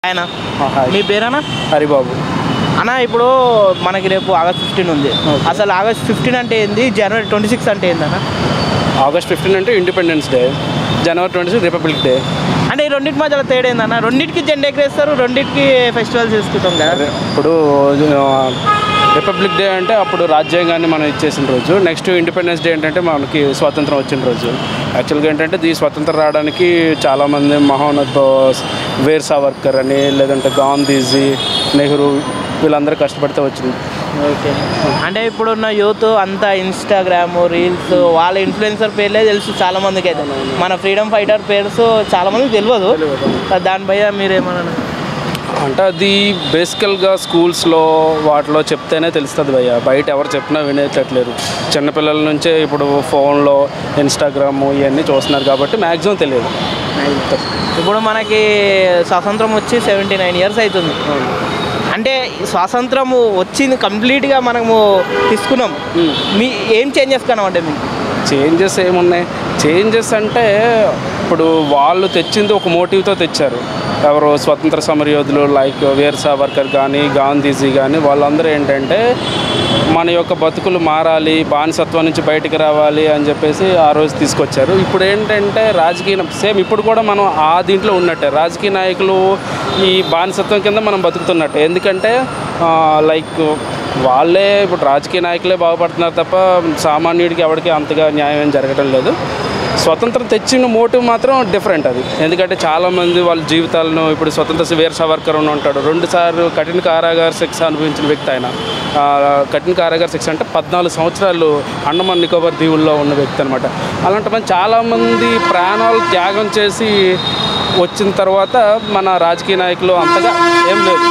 ఆయన హాయ్. మీ పేరేనా హరిబాబు. అన్న? ఇప్పుడు మనకి రేపు ఆగస్ట్ 15 ఉంది. అసలు ఆగస్ట్ 15 అంటే ఏంది, జనవరి 26 అంటే ఏందన్న? ఆగస్ట్ 15 అంటే ఇండిపెండెన్స్ డే, జనవరి 26 రిపబ్లిక్ డే. అంటే ఈ రెండింటి మధ్యలో తేడా ఏందన్న? రెండింటికి జెండా ఎగరేస్తారు, రెండింటికి ఫెస్టివల్స్ చేసుకుంటాం కదా. ఇప్పుడు రిపబ్లిక్ డే అంటే అప్పుడు రాజ్యాంగాన్ని మనం ఇచ్చేసిన రోజు. నెక్స్ట్ ఇండిపెండెన్స్ డే ఏంటంటే మనకి స్వాతంత్రం వచ్చిన రోజు. యాక్చువల్గా ఏంటంటే ఈ స్వతంత్రం రావడానికి చాలామంది మహోన్నత వీర్ సావర్కర్ అని, లేదంటే గాంధీజీ, నెహ్రూ వీళ్ళందరూ కష్టపడితే వచ్చింది. ఓకే. అంటే ఇప్పుడున్న యూత్ అంతా ఇన్స్టాగ్రామ్ రీల్స్ వాళ్ళ ఇన్ఫ్లుయెన్సర్ పేర్లే తెలుసు చాలా మందికి. అయితే మన ఫ్రీడమ్ ఫైటర్ పేర్స్ చాలా మందికి తెలియదు. దానిపై మీరేమన్నా అంటే అది బేసికల్గా స్కూల్స్లో వాటిలో చెప్తేనే తెలుస్తుంది భయ్య. బయట ఎవరు చెప్పినా వినేటట్లేరు. చిన్నపిల్లల నుంచే ఇప్పుడు ఫోన్లో ఇన్స్టాగ్రామ్ ఇవన్నీ చూస్తున్నారు కాబట్టి మ్యాక్సిమం తెలియదు. ఇప్పుడు మనకి స్వాతంత్రం వచ్చి 79 ఇయర్స్ అవుతుంది. అంటే స్వాతంత్రం వచ్చింది కంప్లీట్గా మనము తీసుకున్నాం. మీ ఏం చేంజెస్ కనవంటే మీకు? చేంజెస్ ఏమున్నాయి? చేంజెస్ అంటే ఇప్పుడు వాళ్ళు తెచ్చింది ఒక మోటివ్తో తెచ్చారు. ఎవరు స్వతంత్ర సమరయోధులు లైక్ వీర్ సావర్కర్ కానీ, గాంధీజీ కానీ, వాళ్ళందరూ ఏంటంటే మన యొక్క బతుకులు మారాలి, బానిసత్వం నుంచి బయటికి రావాలి అని చెప్పేసి ఆ రోజు తీసుకొచ్చారు. ఇప్పుడు ఏంటంటే రాజకీయ సేమ్ ఇప్పుడు కూడా మనం ఆ దీంట్లో ఉన్నట్టే, రాజకీయ నాయకులు ఈ బానిసత్వం కింద మనం బతుకుతున్నట్టే. ఎందుకంటే లైక్ వాళ్ళే ఇప్పుడు రాజకీయ నాయకులే బాగుపడుతున్నారు తప్ప సామాన్యుడికి ఎవరికి అంతగా న్యాయం ఏం జరగడం లేదు. స్వతంత్రం తెచ్చిన మోటివ్ మాత్రం డిఫరెంట్ అది. ఎందుకంటే చాలామంది వాళ్ళ జీవితాలను ఇప్పుడు స్వతంత్ర వీర్ సావర్కర్ అని ఉంటాడు, 2 సార్లు కఠిన కారాగార శిక్ష అనుభవించిన వ్యక్తి ఆయన. కఠిన కారాగార శిక్ష అంటే 14 సంవత్సరాలు అండమాన్ నికోబార్ దీవుల్లో ఉన్న వ్యక్తి అనమాట. అలాంటి మంది చాలామంది ప్రాణాలు త్యాగం చేసి వచ్చిన తర్వాత మన రాజకీయ నాయకులు అంతగా ఏం లేదు.